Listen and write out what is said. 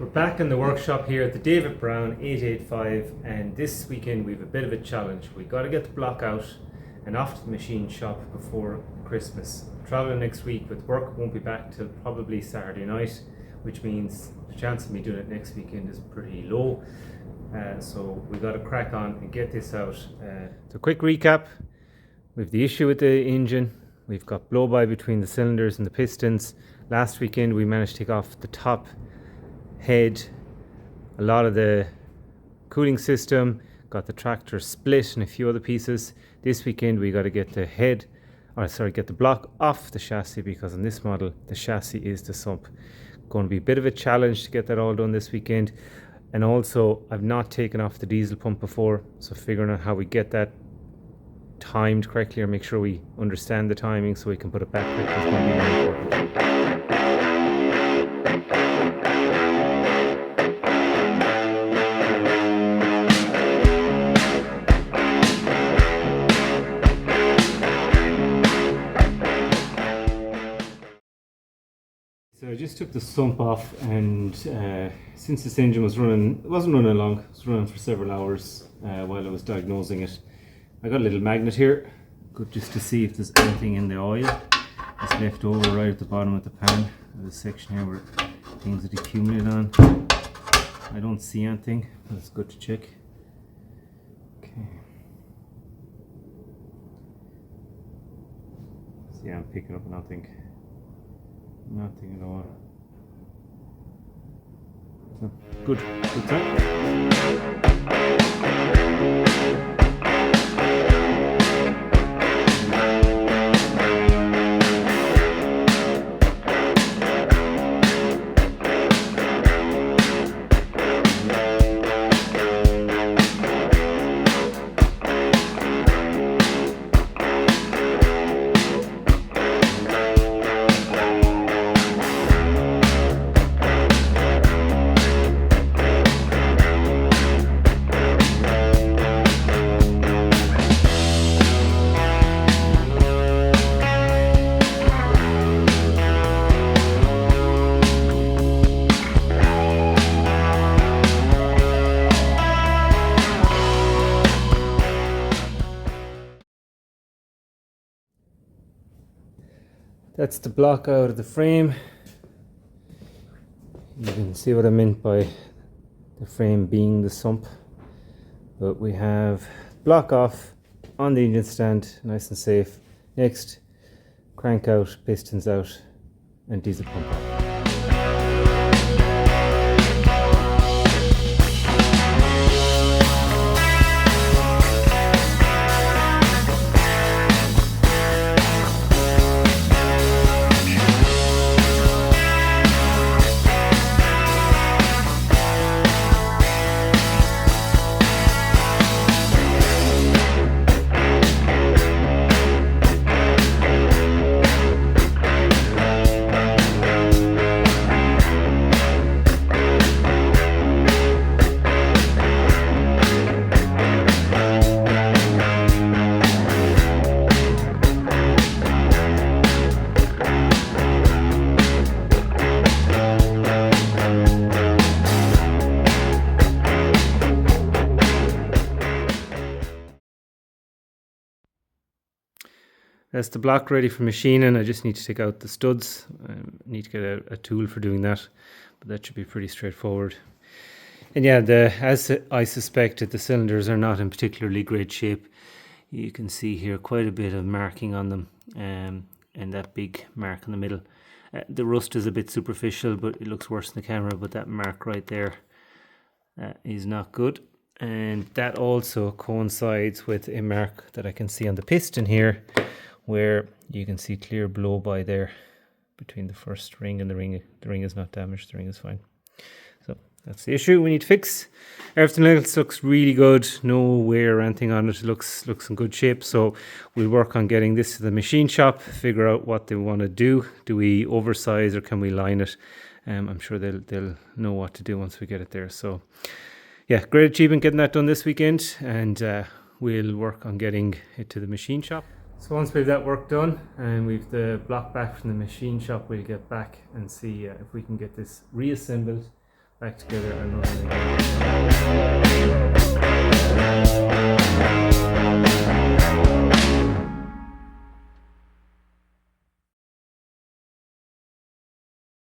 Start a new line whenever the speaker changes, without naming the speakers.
We're back in the workshop here at the David Brown 885, and this weekend we have a bit of a challenge. We got to get the block out and off to the machine shop before Christmas. I'm travelling next week, but work won't be back till probably Saturday night, which means the chance of me doing it next weekend is pretty low. So we got to crack on and get this out. So quick recap: we have the issue with the engine. We've got blow-by between the cylinders and the pistons. Last weekend we managed to take off the top head, a lot of the cooling system, got the tractor split and a few other pieces. This weekend we got to get the get the block off the chassis, because on this model the chassis is the sump. Going to be a bit of a challenge to get that all done this weekend. And also, I've not taken off the diesel pump before, so figuring out how we get that timed correctly or make sure we understand the timing so we can put it back quickly is going to be very important. So I just took the sump off, and since this engine was running, it wasn't running long, it was running for several hours while I was diagnosing it. I got a little magnet here, good just to see if there's anything in the oil that's left over right at the bottom of the pan. There's a section here where things that accumulate on. I don't see anything, but it's good to check. Okay. So yeah, I'm picking up nothing. Nothing at all. So, good time. That's the block out of the frame. You can see what I meant by the frame being the sump. But we have block off on the engine stand, nice and safe. Next, crank out, pistons out, and diesel pump out. That's the block ready for machining. I just need to take out the studs. I need to get a tool for doing that, but that should be pretty straightforward. And yeah, as I suspected, the cylinders are not in particularly great shape. You can see here quite a bit of marking on them, and that big mark in the middle. The rust is a bit superficial, but it looks worse in the camera, but that mark right there is not good. And that also coincides with a mark that I can see on the piston here, where you can see clear blow by there between the first ring and the ring. The ring is not damaged, the ring is fine. So that's the issue we need to fix. Everything else looks really good, no wear or anything on it. It looks in good shape. So we'll work on getting this to the machine shop, figure out what they want to do. Do we oversize or can we line it? I'm sure they'll know what to do once we get it there. So yeah, great achievement getting that done this weekend, and we'll work on getting it to the machine shop. So once we've that work done and we've the block back from the machine shop, we'll get back and see if we can get this reassembled back together and running again.